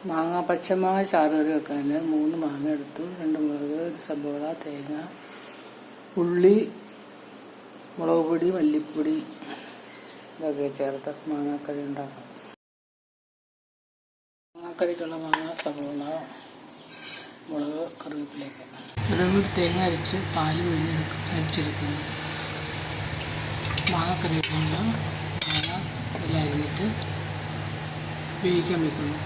മാങ്ങ പച്ചമാങ്ങ ചാറുകറി വെക്കാൻ 3 മാങ്ങ എടുത്തു, 2 മുളക്, 1 സബോള, തേങ്ങ, ഉള്ളി, മുളക് പൊടി, മല്ലിപ്പൊടി ഇതൊക്കെ ചേർത്ത് മാങ്ങാക്കറി ഉണ്ടാക്കാം. മാങ്ങാക്കറിക്കുള്ള മാങ്ങ, സബോള, മുളക്, കറിവേപ്പിലേക്ക് തേങ്ങ അരച്ച് പാല് അരച്ചെടുക്കുന്നു. മാങ്ങാക്കറിക്കുള്ള മാങ്ങ എല്ലാം അരിഞ്ഞിട്ട് വേവിക്കാൻ വെക്കുന്നു.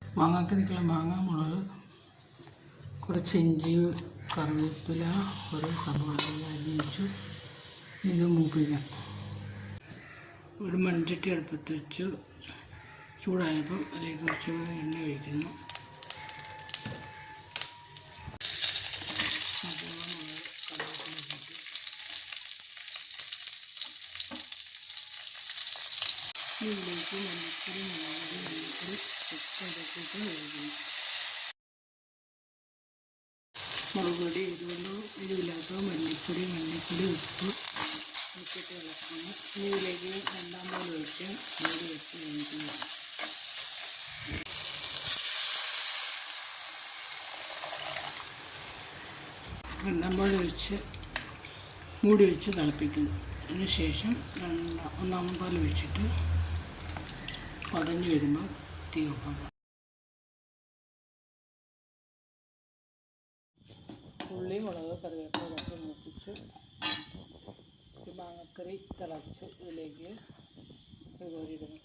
മാങ്ങാക്കറിക്കുള്ള മാങ്ങ, മുളക്, കുറച്ച് ഇഞ്ചി, കറിവേപ്പില, 1 സബോള അരിഞ്ഞ് വെച്ചു. ഇത് മൂപ്പിക്കാം. ഒരു മൺചട്ടി അടുപ്പത്ത് വെച്ചു. ചൂടായപ്പോൾ അതിലേക്ക് കുറച്ച് എണ്ണ ഒഴിക്കുന്നു. ഇതിലേക്ക് മല്ലിപ്പൊടി, മുളക് പൊടി, എരിവില്ലാത്ത മല്ലിപ്പൊടി, ഉപ്പ് ഇട്ടിട്ട് ഇളക്കുന്നു. ഇതിലേക്ക് 2 പാൽ ഒഴിച്ച് മൂടി വെച്ച് വേവിക്കുന്നു. 2 പാൽ ഒഴിച്ച് മൂടി വെച്ച് തിളപ്പിക്കുന്നു. അതിനുശേഷം 1 പാൽ ഒഴിച്ചിട്ട് പതഞ്ഞ് വരുമ്പോൾ തീ ഓഫാക്കാം. ഉള്ളി, മുളക്, കറിവേപ്പില ഇതൊക്കെ മൂപ്പിച്ച് മാങ്ങക്കറി തിളച്ചു. ഇതിലേക്ക് കോരിയിടുന്നു.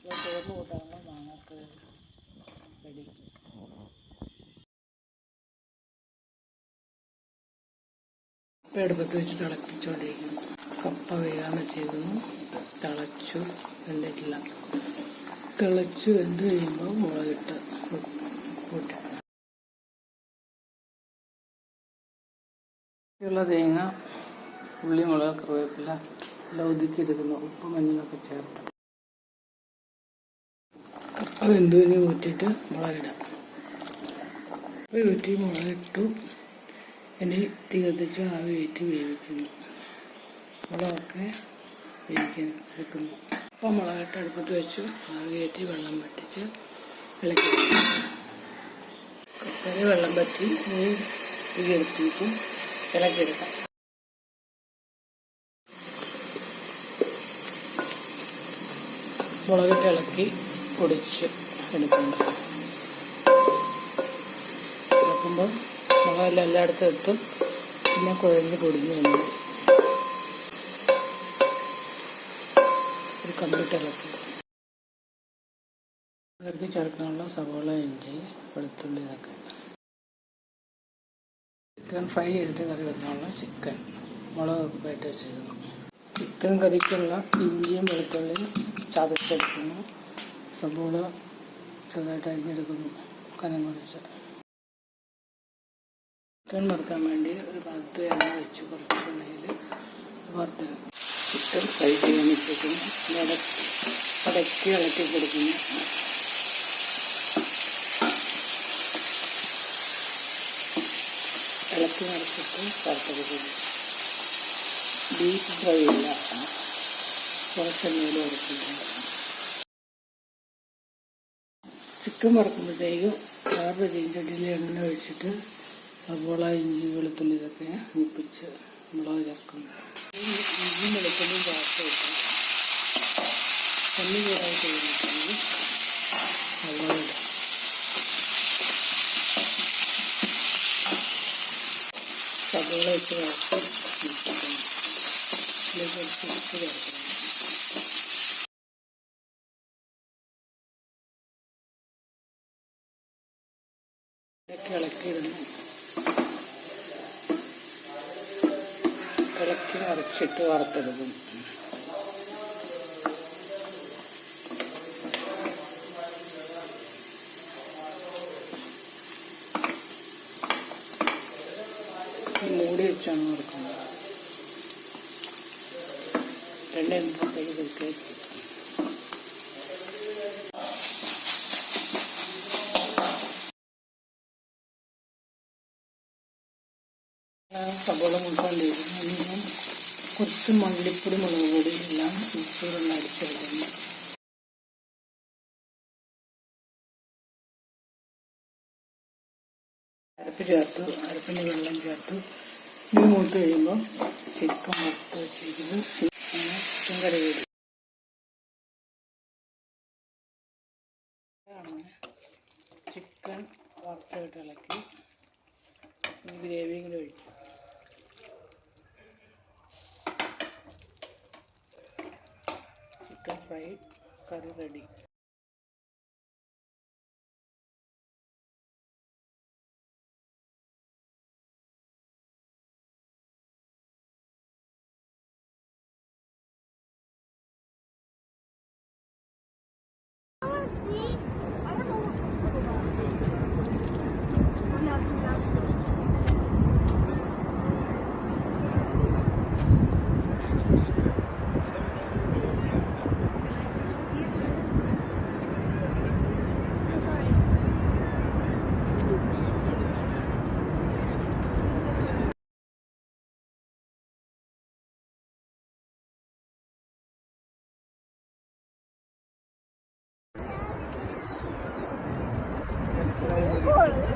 ചോറിന് കൂട്ടാനുള്ള മാങ്ങക്കറി റെഡി. അടുപ്പത്ത് വെച്ച് തിളപ്പിച്ചുകൊണ്ടിരിക്കുന്നു. കപ്പ വേകാൻ വെച്ചേക്കുന്നു. തിളച്ചു വെന്തിട്ടില്ല. തിളച്ച് വെന്ത് കഴിയുമ്പോൾ മുളകിട്ട് കൂട്ടി തേങ്ങ, ഉള്ളി, മുളക്, കറിവേപ്പില എല്ലാം ഒതുക്കിയെടുക്കുന്നു. ഉപ്പ് മഞ്ഞളൊക്കെ ചേർത്ത് കപ്പ വെന്തുവിന് ഊറ്റിയിട്ട് മുളകിടാം. കപ്പ ഊറ്റി മുളകിട്ടു. ഇനി തീ കത്തിച്ച് ആവി കയറ്റി വേവിക്കുന്നു. മുളകൊക്കെ വേവിക്കാൻ എടുക്കുന്നു. അപ്പം മുളകിട്ട് അടുപ്പത്ത് വെച്ചു. ആവി കയറ്റി വെള്ളം വറ്റിച്ച് ഇളക്കി. കപ്പയിൽ വെള്ളം വറ്റി തീ എടുത്തിട്ട് ഇളക്കിയെടുക്കാം. മുളകിട്ട് ഇളക്കി പൊടിച്ച് എടുക്കുന്നു. ഇളക്കുമ്പോൾ മുളകെല്ലാം എല്ലായിടത്തും എത്തും. പിന്നെ കുഴഞ്ഞ് പൊടിഞ്ഞ് വന്നു ഒരു കമ്പിട്ട് ഇളക്കി. കറിക്ക് ചേർക്കാനുള്ള സവോള, ഇഞ്ചി, വെളുത്തുള്ളി ഇതൊക്കെ. ചിക്കൻ ഫ്രൈ ചെയ്തിട്ട് കറി വെക്കാനുള്ള ചിക്കൻ മുളകൊക്കെ ഇട്ട് വെച്ചിരുന്നു. ചിക്കൻ കറിക്കുള്ള ഇഞ്ചിയും വെളുത്തുള്ളിയും ചതച്ചെടുക്കുന്നു. സവോള ചെറുതായിട്ട് അരിഞ്ഞെടുക്കുന്നു. കനം കുറച്ച് ചിക്കൻ വറുക്കാൻ വേണ്ടി ഒരു പാത്രത്തിൽ എണ്ണ വെച്ച് കുറച്ച് എണ്ണയിൽ വറുത്ത് ചിക്കൻ ഫ്രൈ ചെയ്യാൻ വെച്ചിരിക്കുന്നു. അടക്കി ഇളക്കി കൊടുക്കുന്നു. ഇളക്കി നിറച്ചിട്ട് വറുത്തെടുക്കുന്നു. ബീഫ് ഫ്രൈ ഇല്ല, കുറച്ച് എണ്ണയിൽ വറുക്കുന്നുണ്ട്. ചിക്കൻ വറുക്കുമ്പോഴത്തേക്കും വേറൊരു ചീഞ്ചട്ടിയിൽ എണ്ണ ഒഴിച്ചിട്ട് സവോള, ഇഞ്ചി, വെളുത്തുള്ളി ഇതൊക്കെ മൂപ്പിച്ച് മുളക് ചേർക്കുന്നു. ഇഞ്ചി വെളുത്തുള്ളി ചേർത്ത് വെക്കും. എണ്ണ ചൂടായി കഴിയുമ്പോഴത്തേക്കും സവോള ഇടാം. സവോള വെച്ച് ചേർത്ത് ചേർക്കണം. ഇളക്കിയിടുന്നു. ഇളക്കി അരച്ചിട്ട് വറുത്തെടുക്കും. മൂടി വെച്ചാണ് വറുക്കുന്നത്. എണ്ണ എന്തൊക്കെ കൊടുക്കുക. സബോള മുഴുക്കൊണ്ടിരിക്കുന്നു. ഇനിയും കുറച്ച് മല്ലിപ്പൊടി, മുളക് പൊടി എല്ലാം മിക്സിയിലൊന്ന് അടിച്ചെടുക്കുന്നു. അരപ്പ് ചേർത്തു, അരപ്പിന് വെള്ളം ചേർത്തു. ഇനി മൂത്ത് കഴിയുമ്പോൾ ചിക്കൻ വറുത്ത് വെച്ചിരിക്കുന്നു. ചിക്കൻ കറി കൂടി ചിക്കൻ വറുത്തിട്ട് ഇളക്കി ഈ ഗ്രേവിയും കൂടി ഒഴിക്കും. ചിക്കൻ ഫ്രൈ കറി റെഡി. Cool.